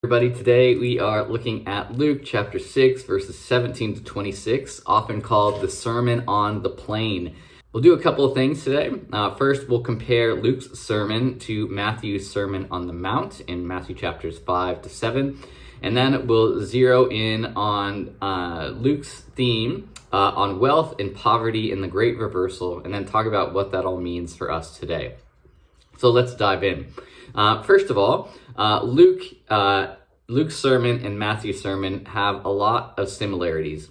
Everybody, today we are looking at Luke chapter 6, verses 17 to 26, often called the Sermon on the Plain. We'll do a couple of things today. First, we'll compare Luke's sermon to Matthew's Sermon on the Mount in Matthew chapters 5 to 7. And then we'll zero in on Luke's theme on wealth and poverty and the great reversal, and then talk about what that all means for us today. So let's dive in. First of all, Luke's sermon and Matthew's sermon have a lot of similarities.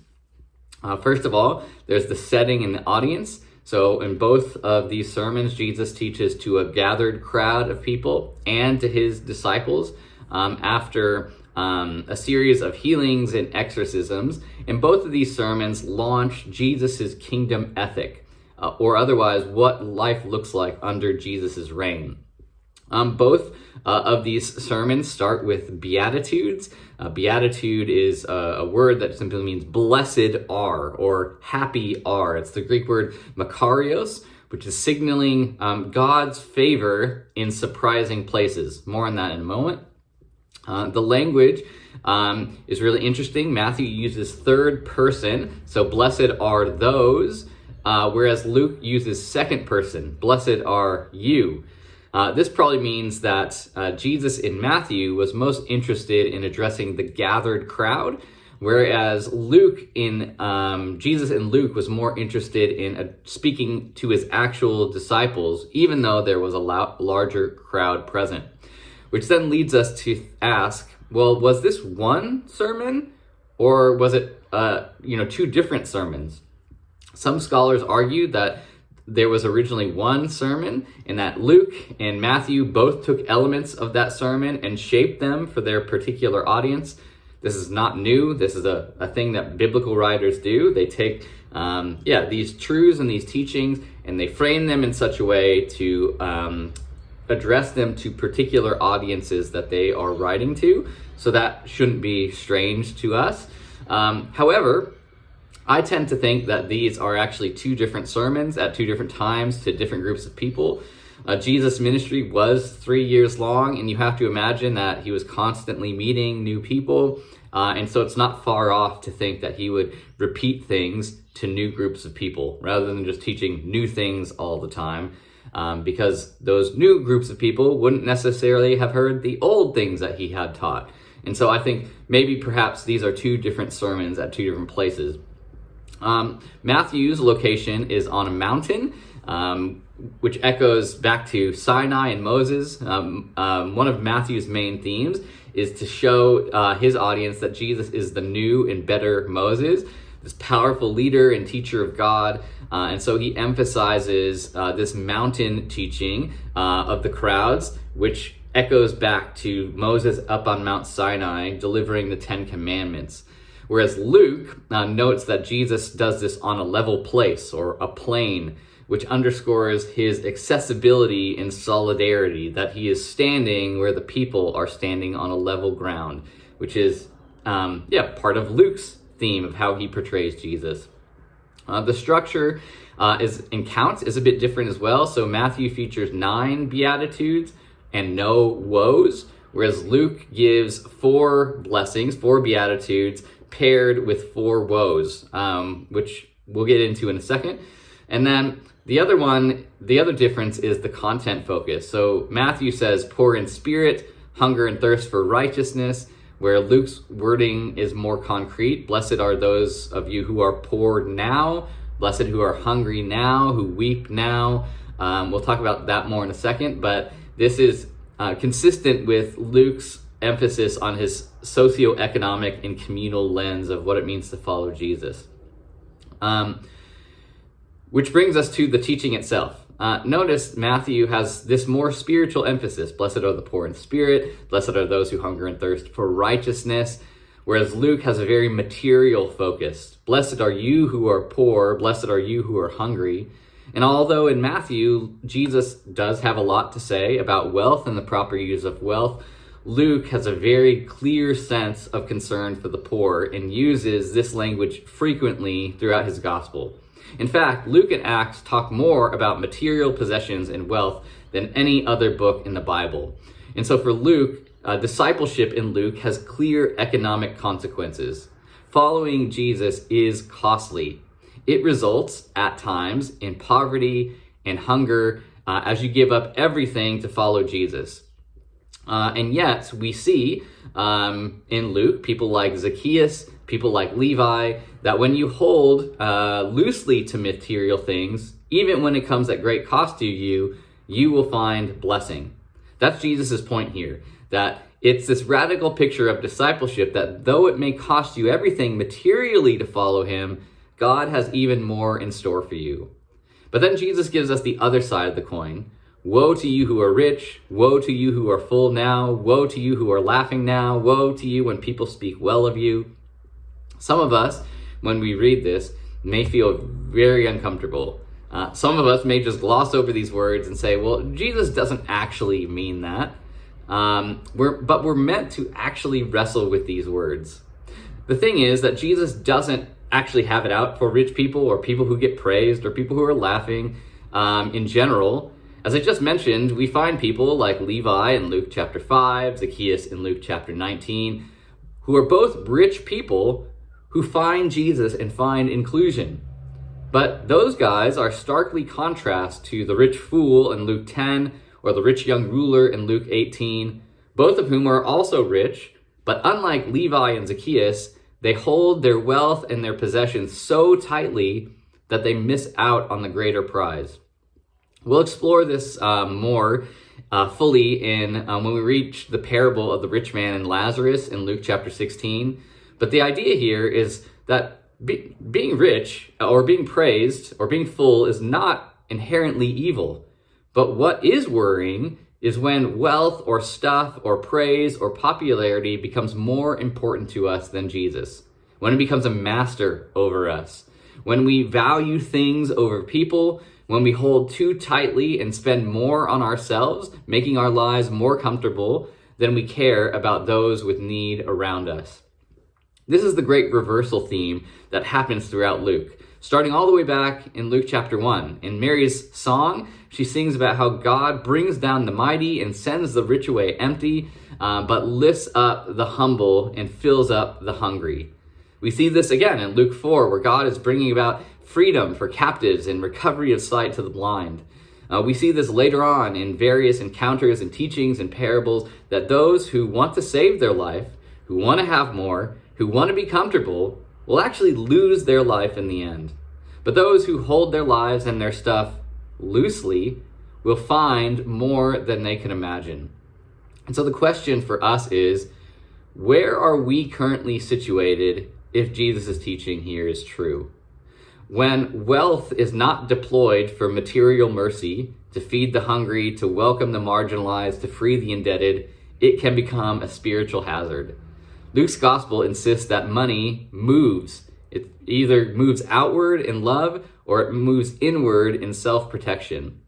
First of all, there's the setting and the audience. So in both of these sermons, Jesus teaches to a gathered crowd of people and to his disciples after a series of healings and exorcisms. And both of these sermons launch Jesus's kingdom ethic, or otherwise what life looks like under Jesus's reign. Both of these sermons start with Beatitudes. Beatitude is a word that simply means blessed are or happy are. It's the Greek word makarios, which is signaling God's favor in surprising places. More on that in a moment. The language is really interesting. Matthew uses third person, so blessed are those, whereas Luke uses second person, blessed are you. This probably means that Jesus in Matthew was most interested in addressing the gathered crowd, whereas Jesus in Luke was more interested in speaking to his actual disciples, even though there was a larger crowd present. Which then leads us to ask, well, was this one sermon or was it two different sermons? Some scholars argue that there was originally one sermon and that Luke and Matthew both took elements of that sermon and shaped them for their particular audience. This is not new. This is a thing that biblical writers do. They take these truths and these teachings and they frame them in such a way to address them to particular audiences that they are writing to. So that shouldn't be strange to us. However, I tend to think that these are actually two different sermons at two different times to different groups of people. Jesus' ministry was 3 years long, and you have to imagine that he was constantly meeting new people. And so it's not far off to think that he would repeat things to new groups of people rather than just teaching new things all the time. Because those new groups of people wouldn't necessarily have heard the old things that he had taught. And so I think perhaps these are two different sermons at two different places. Matthew's location is on a mountain, which echoes back to Sinai and Moses. One of Matthew's main themes is to show his audience that Jesus is the new and better Moses, this powerful leader and teacher of God. And so he emphasizes this mountain teaching of the crowds, which echoes back to Moses up on Mount Sinai delivering the 10 Commandments. Whereas Luke notes that Jesus does this on a level place or a plain, which underscores his accessibility and solidarity, that he is standing where the people are standing on a level ground, which is part of Luke's theme of how he portrays Jesus. The structure in count is a bit different as well. So Matthew features 9 Beatitudes and no woes, whereas Luke gives 4 blessings, 4 Beatitudes, paired with 4 woes, which we'll get into in a second. And then the other difference is the content focus. So Matthew says, poor in spirit, hunger and thirst for righteousness, where Luke's wording is more concrete. Blessed are those of you who are poor now, blessed who are hungry now, who weep now. We'll talk about that more in a second, but this is consistent with Luke's emphasis on his socioeconomic and communal lens of what it means to follow Jesus. Which brings us to the teaching itself. Notice Matthew has this more spiritual emphasis. Blessed are the poor in spirit. Blessed are those who hunger and thirst for righteousness. Whereas Luke has a very material focus. Blessed are you who are poor. Blessed are you who are hungry. And although in Matthew, Jesus does have a lot to say about wealth and the proper use of wealth, Luke has a very clear sense of concern for the poor and uses this language frequently throughout his gospel. In fact, Luke and Acts talk more about material possessions and wealth than any other book in the Bible. And so for Luke, discipleship in Luke has clear economic consequences. Following Jesus is costly. It results at times in poverty and hunger as you give up everything to follow Jesus. And yet we see in Luke people like Zacchaeus, people like Levi, that when you hold loosely to material things, even when it comes at great cost to you, you will find blessing. That's Jesus's point here, that it's this radical picture of discipleship that though it may cost you everything materially to follow him, God has even more in store for you. But then Jesus gives us the other side of the coin. Woe to you who are rich, woe to you who are full now, woe to you who are laughing now, woe to you when people speak well of you. Some of us, when we read this, may feel very uncomfortable. Some of us may just gloss over these words and say, well, Jesus doesn't actually mean that. But we're meant to actually wrestle with these words. The thing is that Jesus doesn't actually have it out for rich people or people who get praised or people who are laughing in general. As I just mentioned, we find people like Levi in Luke chapter 5, Zacchaeus in Luke chapter 19, who are both rich people who find Jesus and find inclusion. But those guys are starkly contrast to the rich fool in Luke 10 or the rich young ruler in Luke 18, both of whom are also rich, but unlike Levi and Zacchaeus, they hold their wealth and their possessions so tightly that they miss out on the greater prize. We'll explore this more fully when we reach the parable of the rich man and Lazarus in Luke chapter 16. But the idea here is that being rich or being praised or being full is not inherently evil. But what is worrying is when wealth or stuff or praise or popularity becomes more important to us than Jesus. When it becomes a master over us. When we value things over people. When we hold too tightly and spend more on ourselves, making our lives more comfortable than we care about those with need around us. This is the great reversal theme that happens throughout Luke. Starting all the way back in Luke chapter 1. In Mary's song, she sings about how God brings down the mighty and sends the rich away empty, but lifts up the humble and fills up the hungry. We see this again in Luke 4, where God is bringing about freedom for captives and recovery of sight to the blind. We see this later on in various encounters and teachings and parables, that those who want to save their life, who want to have more, who want to be comfortable, will actually lose their life in the end. But those who hold their lives and their stuff loosely will find more than they can imagine. And so the question for us is, where are we currently situated if Jesus' teaching here is true? When wealth is not deployed for material mercy, to feed the hungry, to welcome the marginalized, to free the indebted, it can become a spiritual hazard. Luke's gospel insists that money moves. It either moves outward in love or it moves inward in self-protection.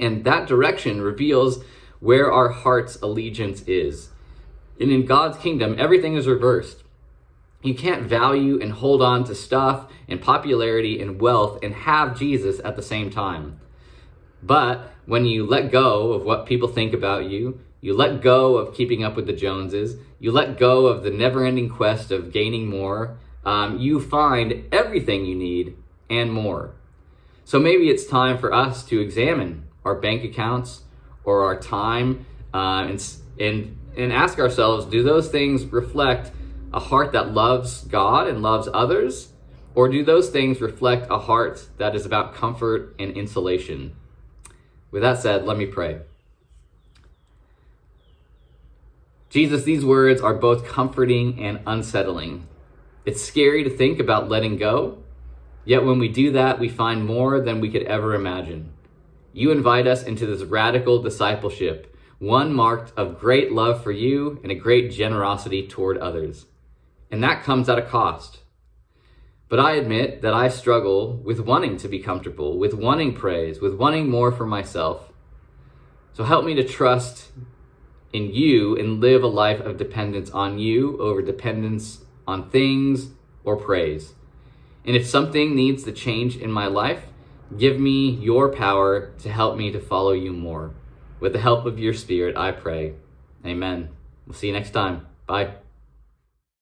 And that direction reveals where our heart's allegiance is. And in God's kingdom, everything is reversed. You can't value and hold on to stuff and popularity and wealth and have Jesus at the same time. But when you let go of what people think about you, you let go of keeping up with the Joneses, you let go of the never-ending quest of gaining more, you find everything you need and more. So maybe it's time for us to examine our bank accounts or our time and ask ourselves, do those things reflect a heart that loves God and loves others? Or do those things reflect a heart that is about comfort and insulation? With that said, let me pray. Jesus, these words are both comforting and unsettling. It's scary to think about letting go, yet when we do that, we find more than we could ever imagine. You invite us into this radical discipleship, one marked of great love for you and a great generosity toward others. And that comes at a cost. But I admit that I struggle with wanting to be comfortable, with wanting praise, with wanting more for myself. So help me to trust in you and live a life of dependence on you over dependence on things or praise. And if something needs to change in my life, give me your power to help me to follow you more. With the help of your Spirit, I pray. Amen. We'll see you next time. Bye.